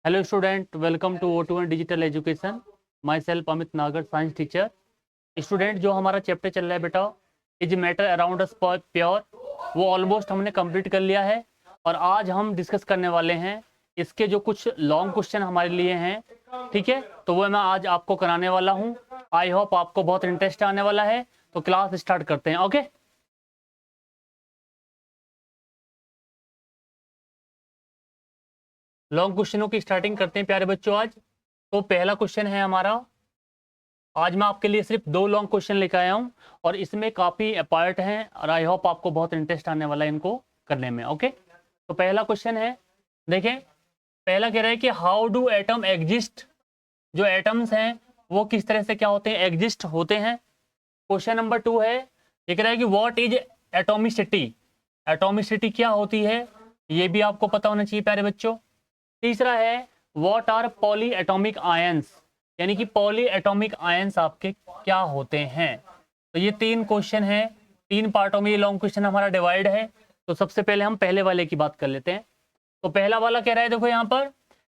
Hello student, welcome to O2 digital education. My self Amit नागर, science teacher. Student, जो हमारा chapter चल रहा है बेटा, is matter around us pure, वो ऑलमोस्ट हमने कंप्लीट कर लिया है। और आज हम डिस्कस करने वाले हैं इसके जो कुछ लॉन्ग क्वेश्चन हमारे लिए हैं, ठीक है, तो वो मैं आज आपको कराने वाला हूँ। आई होप आपको बहुत इंटरेस्ट आने वाला है। तो क्लास स्टार्ट करते हैं। ओके, लॉन्ग क्वेश्चनों की स्टार्टिंग करते हैं प्यारे बच्चों आज। तो पहला क्वेश्चन है हमारा, आज मैं आपके लिए सिर्फ 2 लॉन्ग क्वेश्चन लेकर आया हूं और इसमें काफ़ी पार्ट हैं और आई होप आपको बहुत इंटरेस्ट आने वाला है इनको करने में। ओके, तो पहला क्वेश्चन है, देखें, पहला कह रहा है कि हाउ डू एटम एग्जिस्ट। जो एटम्स हैं वो किस तरह से क्या होते हैं, एग्जिस्ट होते हैं। क्वेश्चन नंबर 2 है, ये कह रहा है कि व्हाट इज एटोमिसिटी। एटोमिसिटी क्या होती है, ये भी आपको पता होना चाहिए प्यारे बच्चों। तीसरा है, what are polyatomic ions, यानी कि पॉली एटॉमिक आयंस आपके क्या होते हैं। तो ये 3 क्वेश्चन हैं, 3 पार्टों में ये लॉन्ग क्वेश्चन हमारा डिवाइड है। तो सबसे पहले हम पहले वाले की बात कर लेते हैं। तो पहला वाला कह रहा है, देखो यहाँ पर,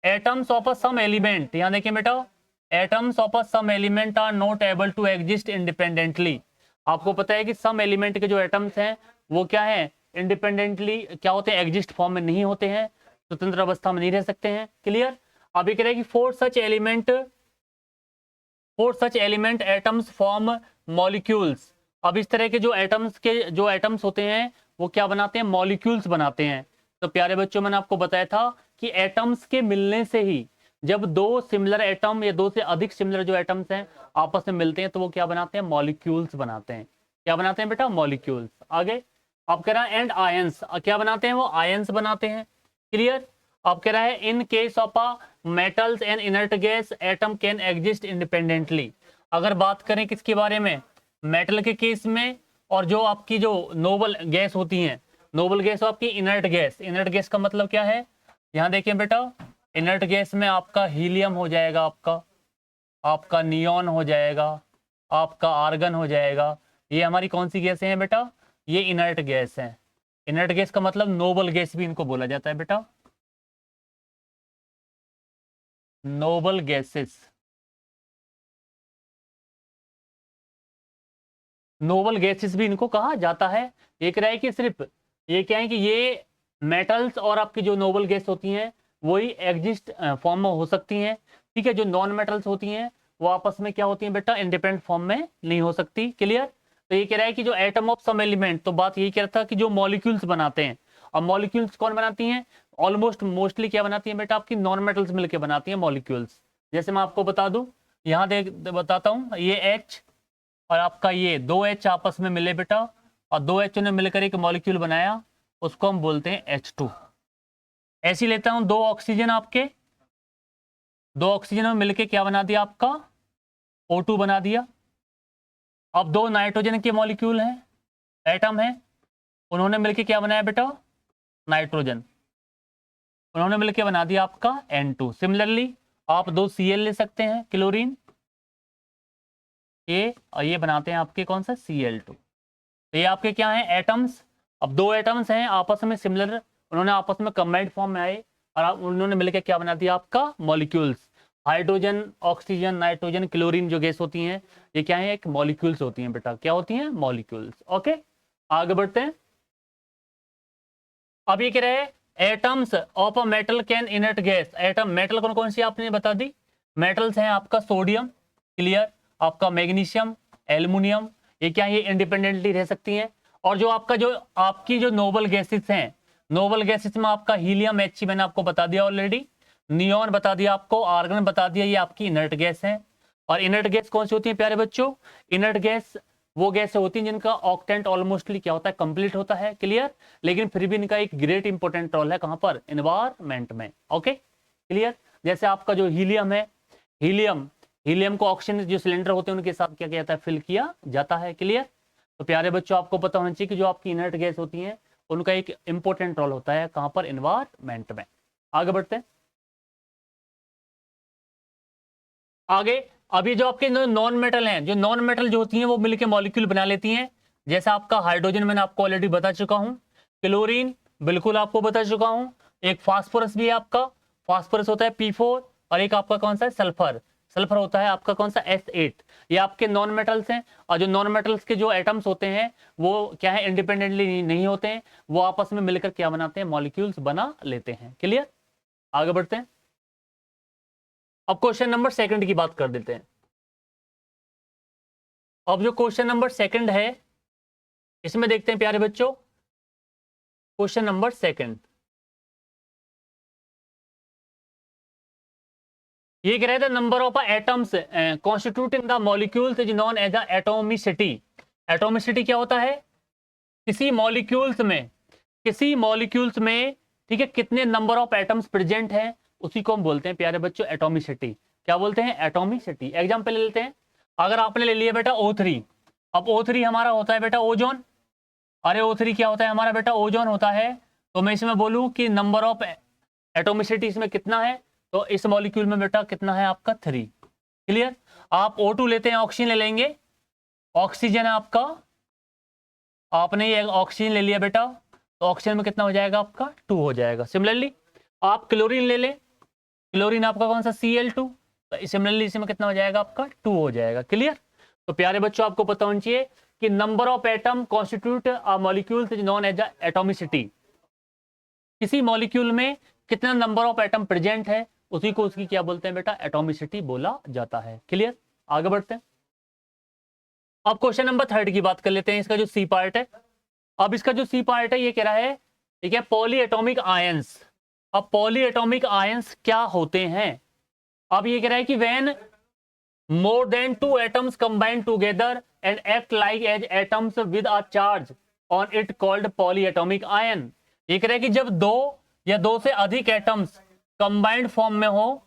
atoms of a some element, यहाँ देखिए बेटा, atoms of a some element are not able to exist independently. आपको पता है कि सम एलिमेंट के जो एटम्स हैं वो क्या है, इंडिपेंडेंटली क्या होते हैं, एग्जिस्ट फॉर्म में नहीं होते हैं, स्वतंत्र अवस्था में नहीं रह सकते हैं। क्लियर। अब ये कह रहे हैं कि फोर सच एलिमेंट एटम्स फॉर्म मॉलिक्यूल्स। अब इस तरह के जो एटम्स होते हैं वो क्या बनाते हैं, मॉलिक्यूल्स बनाते हैं। तो प्यारे बच्चों, मैंने आपको बताया था कि एटम्स के मिलने से ही, जब 2 सिमिलर एटम या 2 से अधिक सिमिलर जो एटम्स हैं आपस में मिलते हैं तो वो क्या बनाते हैं, मॉलिक्यूल्स बनाते हैं। क्या बनाते हैं बेटा, मॉलिक्यूल्स। आगे आप कह रहा है एंड आयंस, क्या बनाते हैं, वो आयंस बनाते हैं। क्लियर। अब कह रहा है, in case of a metals and inert gas atom can exist independently. अगर बात करें किसके बारे में, मेटल के केस में, और जो आपकी जो नोबल गैस होती हैं, नोबल गैस आपकी इनर्ट गैस। इनर्ट गैस का मतलब क्या है, यहाँ देखिए बेटा, इनर्ट गैस में आपका हीलियम हो जाएगा, आपका नियॉन हो जाएगा, आपका आर्गन हो जाएगा। ये हमारी कौन सी गैसें हैं बेटा, ये इनर्ट गैस है। इनर्ट गैस का मतलब नोबल गैस भी इनको बोला जाता है बेटा, नोबल गैसेस। नोबल गैसेस भी इनको कहा जाता है। ये कह रहा है कि सिर्फ ये क्या है कि ये मेटल्स और आपकी जो नोबल गैस होती हैं वही एग्जिस्ट फॉर्म में हो सकती हैं, ठीक है। जो नॉन मेटल्स होती हैं वो आपस में क्या होती हैं बेटा, इंडिपेंडेंट फॉर्म में नहीं हो सकती। क्लियर। तो ये कह रहा है कि जो एटम ऑफ सम एलिमेंट, तो बात यही कह रहा था कि जो मॉलिक्यूल्स बनाते हैं, और मॉलिक्यूल्स कौन बनाती हैं, मोस्टली क्या बनाती हैं बेटा, आपकी नॉन मेटल्स मिलकर बनाती हैं मॉलिक्यूल्स। जैसे मैं आपको बता दूं, यहाँ बताता हूँ, ये H और आपका ये 2H आपस में मिले बेटा, और 2H ने मिलकर एक मॉलिक्यूल बनाया, उसको हम बोलते हैं H2। ऐसी लेता हूं, 2 ऑक्सीजन आपके, 2 ऑक्सीजन में मिलके क्या बना दिया, आपका O2 बना दिया। अब 2 नाइट्रोजन के मॉलिक्यूल हैं, एटम है, उन्होंने मिलके क्या बनाया बेटा, नाइट्रोजन, उन्होंने मिलके बना दिया आपका N2। सिमिलरली आप 2 Cl ले सकते हैं, क्लोरीन, ये और ये बनाते हैं आपके कौन सा, Cl2। तो ये आपके क्या हैं, एटम्स। अब 2 एटम्स हैं आपस में सिमिलर, उन्होंने आपस में कंबाइंड फॉर्म में आए और उन्होंने मिलकर क्या बना दिया, आपका molecules. Hydrogen, oxygen, nitrogen, chlorine जो गैस होती हैं ये क्या है, एक मॉलिक्यूल्स होती हैं बेटा, क्या होती हैं, मॉलिक्यूल्स। ओके, आगे बढ़ते हैं। अब ये कह रहे हैं, atoms of a metal can inert gas. Atom, metal कौन कौन सी आपने बता दी, मेटल्स हैं आपका सोडियम, क्लियर, आपका मैग्नीशियम, एल्युमिनियम, ये क्या है, ये इंडिपेंडेंटली रह सकती हैं। और जो आपकी जो नोबल गैसेस हैं, नोबल गैसेस में आपका हीलियम, He मैंने आपको बता दिया ऑलरेडी, नियॉन बता दिया आपको, आर्गन बता दिया, ये आपकी इनर्ट गैस है। और इनर्ट गैस कौन सी होती है प्यारे बच्चों, इनर्ट गैस वो गैस होती हैं जिनका ऑक्टेंट ऑलमोस्टली क्या होता है, कंप्लीट होता है। क्लियर। लेकिन फिर भी इनका एक ग्रेट इंपॉर्टेंट रोल है, कहां पर, एनवायरमेंट में। Okay, clear. जैसे आपका जो हीलियम है, हीलियम को ऑक्सीजन जो सिलेंडर होते हैं उनके साथ क्या किया जाता है, फिल किया जाता है। क्लियर। तो प्यारे बच्चों, आपको पता होना चाहिए कि जो आपकी इनर्ट गैस होती हैं उनका एक इंपॉर्टेंट रोल होता है, कहां पर, एनवायरमेंट में। आगे बढ़ते हैं आगे। अभी जो आपके नॉन मेटल हैं, जो नॉन मेटल जो होती हैं वो मिलके मॉलिक्यूल बना लेती हैं। जैसा आपका हाइड्रोजन मैंने आपको ऑलरेडी बता चुका हूं, क्लोरीन बिल्कुल आपको बता चुका हूं, एक फास्फोरस भी है आपका, फास्फोरस होता है P4 और एक आपका कौन सा है सल्फर, सल्फर होता है आपका कौन सा S8। ये आपके नॉन मेटल्स हैं और जो नॉन मेटल्स के जो एटम्स होते हैं वो क्या है इंडिपेंडेंटली नहीं होते हैं, वो आपस में मिलकर क्या बनाते हैं मॉलिक्यूल्स बना लेते हैं। क्लियर, आगे बढ़ते हैं। अब क्वेश्चन नंबर सेकंड की बात कर देते हैं। अब जो क्वेश्चन नंबर सेकंड है इसमें देखते हैं प्यारे बच्चों, क्वेश्चन नंबर सेकंड ये कह रहे थे number of atoms constituting the molecules is known as atomicity. Atomicity क्या होता है, किसी मॉलिक्यूल्स में ठीक है कितने नंबर ऑफ एटम्स प्रेजेंट हैं उसी को हम बोलते हैं प्यारे बच्चों एटोमिसिटी। क्या बोलते हैं एटोमिसिटी। एग्जांपल ले लेते हैं, अगर आपने ले लिया बेटा O3, अब O3 हमारा होता है बेटा ओजोन, अरे O3 क्या होता है हमारा बेटा ओजोन होता है, तो मैं इसमें बोलूं कि नंबर ऑफ एटोमिसिटी इसमें कितना है, तो इस मॉलिक्यूल में बेटा कितना है आपका 3। क्लियर, आप O2 लेते हैं ऑक्सीजन ले लेंगे, ऑक्सीजन है आपका, आपने ये ऑक्सीजन ले लिया बेटा तो ऑक्सीजन में कितना हो जाएगा आपका 2 हो जाएगा। सिमिलरली आप क्लोरीन ले लें, क्लोरीन आपका कौन सा Cl2, तो सिमिलरली इसमें कितना हो जाएगा आपका 2 हो जाएगा। क्लियर, तो प्यारे बच्चों आपको पता होना चाहिए कि number of atom constitute a molecule is known as atomicity. किसी मॉलिक्यूल में कितना नंबर ऑफ एटम प्रेजेंट है उसी को उसकी क्या बोलते हैं बेटा एटोमिसिटी बोला जाता है। क्लियर, आगे बढ़ते हैं। अब क्वेश्चन नंबर थर्ड की बात कर लेते हैं, इसका जो सी पार्ट है। अब इसका जो सी पार्ट है ये कह रहा है ठीक है पॉली एटॉमिक आयंस। अब पॉली एटॉमिक आयंस क्या होते हैं, अब ये कह रहा है कि when more than 2 atoms combine together and act like as atoms with a charge on it called polyatomic ion. ये कह रहा है कि जब 2 या 2 से अधिक एटम्स कंबाइंड फॉर्म में हो,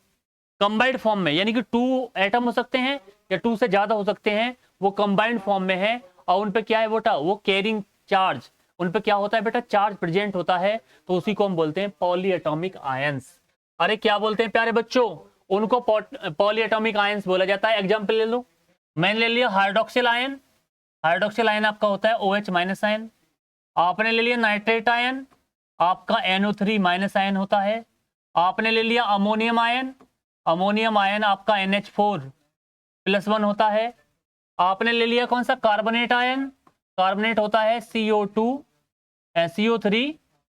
कंबाइंड फॉर्म में यानी कि 2 एटम हो सकते हैं या 2 से ज्यादा हो सकते हैं, वो कंबाइंड फॉर्म में है और उन पे क्या है बेटा वो कैरिंग चार्ज, उन पे क्या होता है बेटा चार्ज प्रेजेंट होता है, तो उसी को हम बोलते हैं पॉली एटॉमिक आयंस। अरे क्या बोलते हैं प्यारे बच्चों, उनको पॉली एटॉमिक आयंस बोला जाता है। एग्जांपल ले लो, मैंने ले लिया हाइड्रोक्सिल आयन, हाइड्रोक्सिल आयन आपका होता है OH माइनस आयन। आपने ले लिया नाइट्रेट आयन, आपका NO3 माइनस आयन होता है। आपने ले लिया अमोनियम आयन, अमोनियम आयन आपका NH4+1 होता है। आपने ले लिया कौन सा कार्बोनेट आयन, कार्बोनेट होता है CO3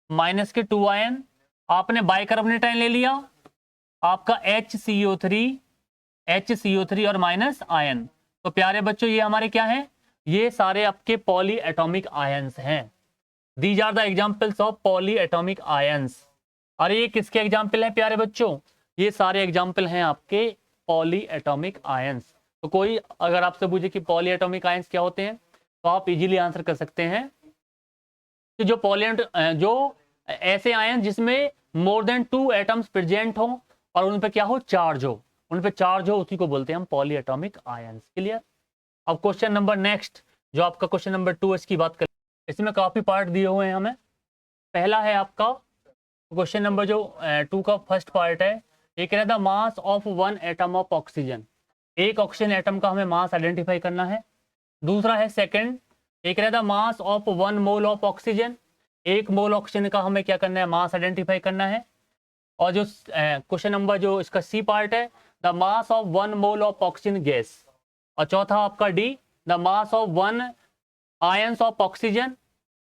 माइनस के 2 आयन। आपने बाइकार्बोनेट आयन ले लिया आपका HCO3 और माइनस आयन। तो प्यारे बच्चों ये हमारे क्या हैं, ये सारे आपके पॉली एटॉमिक आयंस हैं। These are the examples of polyatomic ions. अरे ये किसके एग्जाम्पल हैं प्यारे बच्चों, ये सारे एग्जाम्पल हैं आपके पॉली एटॉमिक आयंस। तो कोई अगर आपसे पूछे कि पॉली एटॉमिक आयंस क्या होते हैं तो आप इजीली आंसर कर सकते हैं कि जो ऐसे आयन जिसमें मोर देन 2 एटम्स प्रेजेंट हो और उन पे क्या हो चार्ज हो, उन पे चार्ज हो उसी को बोलते हैं हम पॉली एटॉमिक आयंस। क्लियर, अब क्वेश्चन नंबर नेक्स्ट जो आपका क्वेश्चन नंबर 2 इसकी बात करें, इसमें काफी पार्ट दिए हुए हैं हमें। पहला है आपका क्वेश्चन नंबर जो 2 का फर्स्ट पार्ट है, ये कह रहा था mass of 1 atom of oxygen, एक ऑक्सीजन एटम का हमें मास आइडेंटिफाई करना है। दूसरा है सेकंड, ये कह रहा था mass of 1 mole of oxygen, एक मोल ऑक्सीजन का हमें क्या करना है मास आइडेंटिफाई करना है। और जो क्वेश्चन नंबर जो इसका सी पार्ट है the mass of 1 mole of oxygen gas. और चौथा आपका D the mass of 1 ions of oxygen.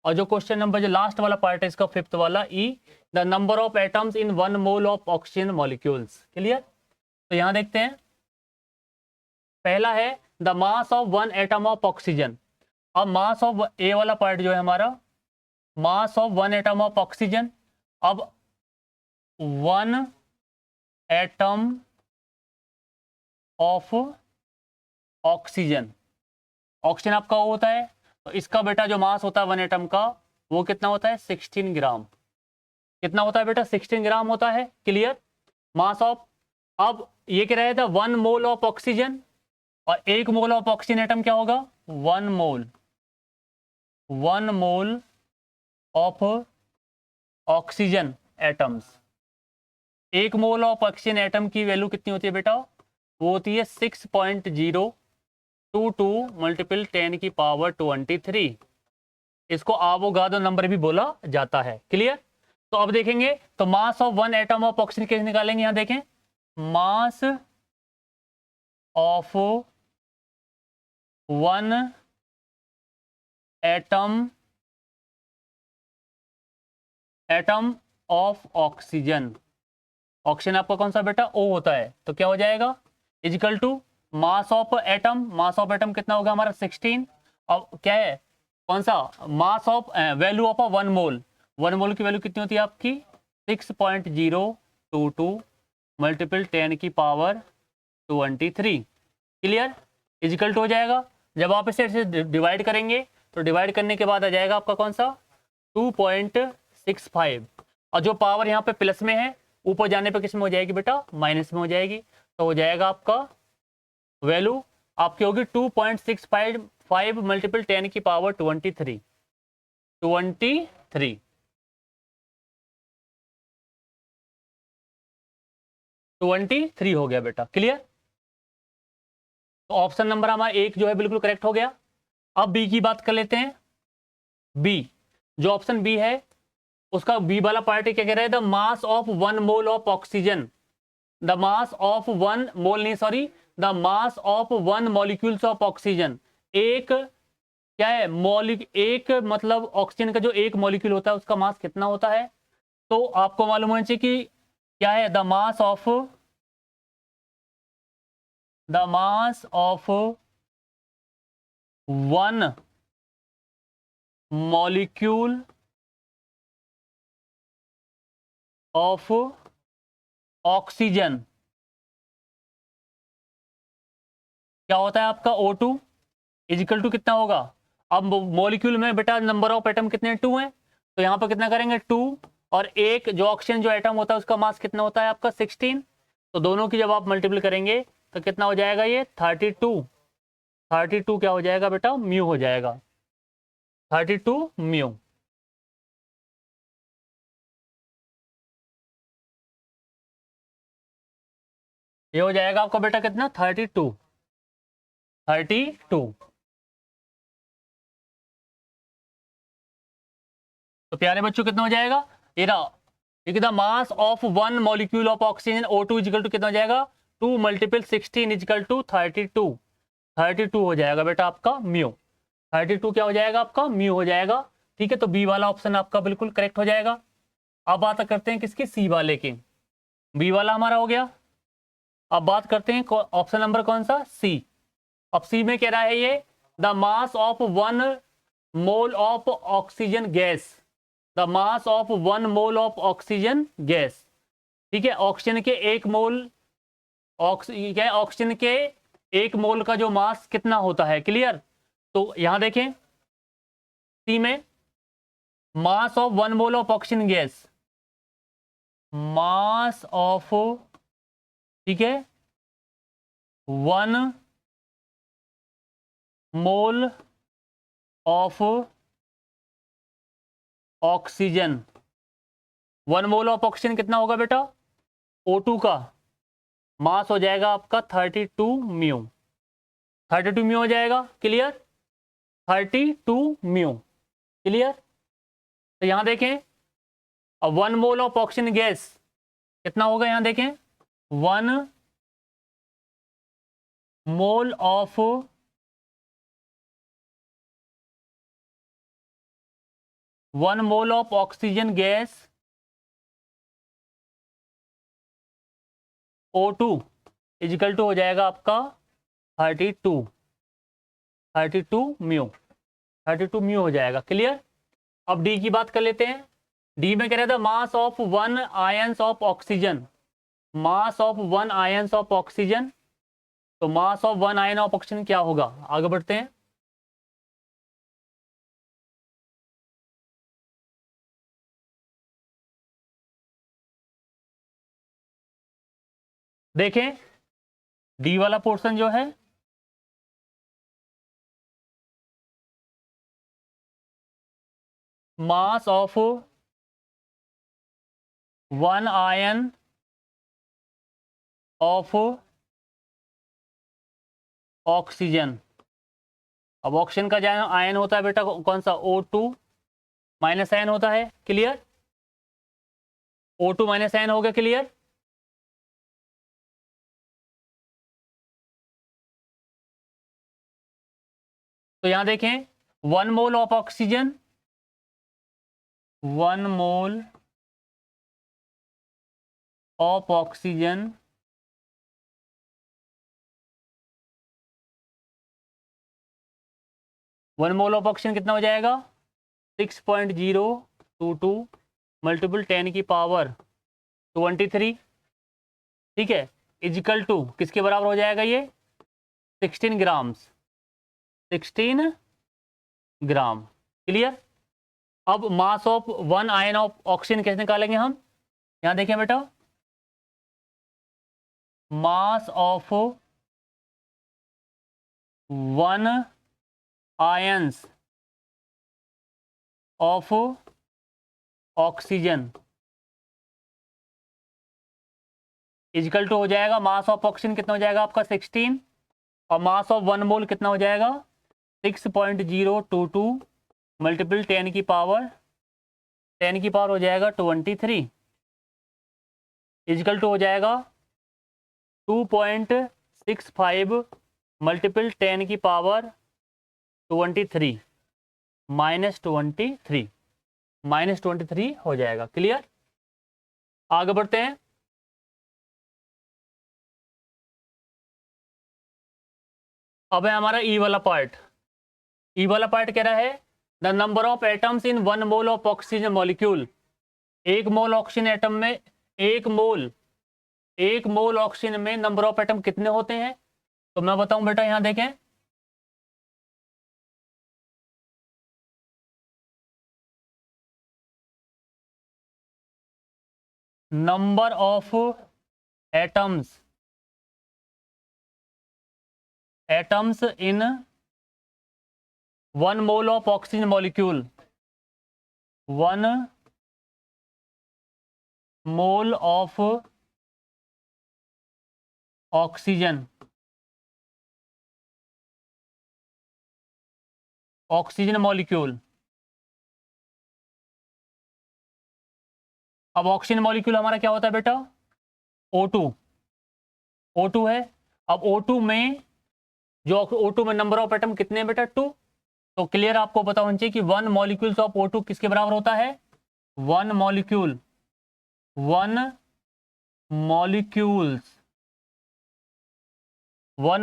और जो क्वेश्चन नंबर जो लास्ट वाला पार्ट है इसका फिफ्थ वाला E the number of atoms in 1 mole of oxygen molecules. Clear, तो यहां देखते हैं पहला है the mass of 1 atom of oxygen. अब मास ऑफ ए वाला पार्ट जो है हमारा मास ऑफ 1 एटम ऑफ ऑक्सीजन। अब 1 एटम ऑफ ऑक्सीजन, ऑक्सीजन आपका वो होता है तो इसका बेटा जो मास होता है 1 एटम का वो कितना होता है 16 ग्राम। कितना होता है बेटा 16 ग्राम होता है। क्लियर, मास ऑफ, अब ये कह रहा था 1 मोल ऑफ ऑक्सीजन और 1 मोल ऑफ ऑक्सीजन एटम क्या होगा 1 mole of oxygen atoms. 1 mole of oxygen atom की वैल्यू कितनी होती है बेटा, वो होती है 6.022 मल्टीपल 10 की पावर 23। इसको आवोगाड्रो नंबर भी बोला जाता है। क्लियर, तो तो अब देखेंगे तो mass of one atom of oxygen कैसे निकालेंगे, यहां देखें मास of one atom of oxygen, oxygen आपका कौन सा बेटा O होता है, तो क्या हो जाएगा is equal to mass of atom, mass of atom कितना होगा हमारा 16, और क्या है कौन सा mass of value of one mole, one mole की वैल्यू कितनी होती है आपकी 6.022 मल्टीपल 10 की पावर 23, क्लियर, इजिकल टू हो जाएगा। जब आप इसे डिवाइड करेंगे तो डिवाइड करने के बाद आ जाएगा आपका कौन सा 2.65, और जो पावर यहाँ पे प्लस में है ऊपर जाने पे किस में हो जाएगी बेटा माइनस में हो जाएगी, तो हो जाएगा आपका वैल्यू आपकी होगी 2.65 मल्टीपल 10 की पावर 23 हो गया बेटा, क्लियर। तो ऑप्शन नंबर हमारा एक जो है बिल्कुल करेक्ट हो गया। अब बी की बात कर लेते हैं। बी जो ऑप्शन बी है उसका बी वाला पार्ट क्या कह रहा है, the mass of one mole of oxygen, the mass of one mole नहीं sorry the mass of one molecules of oxygen, एक क्या है एक मतलब ऑक्सीजन का जो एक मॉलिक्यूल होता है उसका मास कितना होता है, तो आपको मालूम होना चाहिए कि क्या है the mass of one molecule of oxygen क्या होता है आपका O2 इजिकल टू कितना होगा, अब मॉलिक्यूल में बेटा नंबर ऑफ एटम कितने 2 हैं, तो यहाँ पर कितना करेंगे 2, और एक जो ऑक्सीजन जो एटम होता है उसका मास कितना होता है आपका 16, तो दोनों की जब आप मल्टीपल करेंगे तो कितना हो जाएगा ये 32 क्या हो जाएगा बेटा म्यू हो जाएगा 32 म्यू। ये हो जाएगा आपका बेटा कितना 32 तो प्यारे बच्चों कितना हो जाएगा ये रहा, the mass of one molecule of oxygen O2 is equal to कितना हो जाएगा 2 मल्टीपल 16 इजिकल टू 32 हो जाएगा बेटा आपका म्यू, 32 क्या हो जाएगा आपका म्यू हो जाएगा, ठीक है। तो बी वाला ऑप्शन आपका बिल्कुल करेक्ट हो जाएगा। अब बात करते हैं किसकी सी वाले की, बी वाला हमारा हो गया। अब बात करते हैं ऑप्शन नंबर कौन सा सी। अब सी में कह रहा है ये the mass of one mole of oxygen gas, the mass of one mole of oxygen gas, ठीक है। ऑक्सीजन के एक मोल ऑक्सीजन के एक मोल का जो मास कितना होता है, क्लियर। तो यहां देखें सी में मास of one mole of oxygen gas, mass of ठीक है one mole of oxygen, one mole of oxygen कितना होगा बेटा O2 का मास हो जाएगा आपका 32 म्यू, 32 म्यू हो जाएगा, क्लियर 32 म्यू, क्लियर। तो यहां देखें अब one mole of oxygen gas कितना होगा, यहां देखें one mole of oxygen gas O2 is equal to हो जाएगा आपका 32 म्यू, 32 म्यू हो जाएगा, क्लियर। अब डी की बात कर लेते हैं। डी में कह रहा था mass of one ions of oxygen, mass of one ions of oxygen, तो mass of one ion of oxygen क्या होगा, आगे बढ़ते हैं। देखें डी वाला पोर्शन जो है मास of one ion of oxygen, अब ऑक्सीजन का जो आयन होता है बेटा कौन सा O2 माइनस आयन होता है, क्लियर। O2 माइनस n हो गया, क्लियर। तो यहां देखें 1 mole of oxygen, 1 mole of oxygen one mole of oxygen कितना हो जाएगा 6.022 मल्टीपल 10 की पावर 23, ठीक है, इजिकल टू किसके बराबर हो जाएगा ये 16 ग्राम्स, 16 ग्राम, क्लियर। अब mass of 1 ion of oxygen कैसे निकालेंगे हम, यहां देखें बेटा, mass of 1 ions of oxygen is equal to हो जाएगा, मास ऑफ ऑक्सीजन कितना हो जाएगा आपका 16 और मास ऑफ 1 मोल कितना हो जाएगा 6.022 मल्टीपल 10 की पावर हो जाएगा 23 इजिकल टू हो जाएगा 2.65 मल्टीपल 10 की पावर 23 -23 हो जाएगा, क्लियर। आगे बढ़ते हैं। अब है हमारा ई वाला पार्ट। ई वाला पार्ट कह रहा है the number of atoms in 1 mole of oxygen molecule. एक मोल ऑक्सीजन एटम में एक मोल ऑक्सीजन में नंबर ऑफ एटम कितने होते हैं, तो मैं बताऊं बेटा, यहां देखें number of atoms in 1 mole of oxygen molecule, 1 mole of oxygen molecule. अब ऑक्सीजन मॉलिक्यूल हमारा क्या होता है बेटा O2 है। अब O2 में O2 में नंबर ऑफ एटम कितने हैं बेटा 2। तो क्लियर आपको पता होना चाहिए कि 1 मॉलिक्यूल्स ऑफ O2 किसके बराबर होता है 1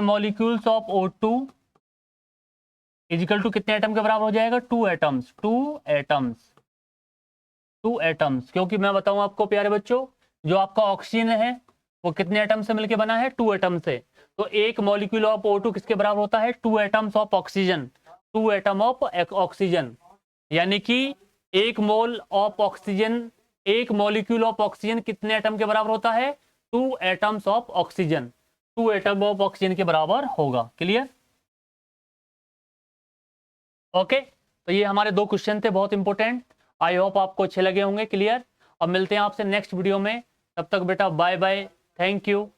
molecules of O2 is equal to कितने एटम के बराबर हो जाएगा 2 एटम्स, क्योंकि मैं बताऊं आपको प्यारे बच्चों, जो आपका ऑक्सीजन है वो कितने एटम से मिलकर बना है 2 एटम से। तो एक मॉलिक्यूल ऑफ O2 किसके बराबर होता है 2 atoms of oxygen, 2 atom of oxygen, यानी कि एक मोल ऑफ ऑक्सीजन, एक मॉलिक्यूल ऑफ ऑक्सीजन कितने एटम के बराबर होता है 2 atoms of oxygen, 2 atom of oxygen के बराबर होगा, क्लियर। ओके, तो ये हमारे 2 क्वेश्चन थे बहुत इंपॉर्टेंट। आई होप आपको अच्छे लगे होंगे, क्लियर। अब मिलते हैं आपसे नेक्स्ट वीडियो में, तब तक बेटा बाय बाय, थैंक यू।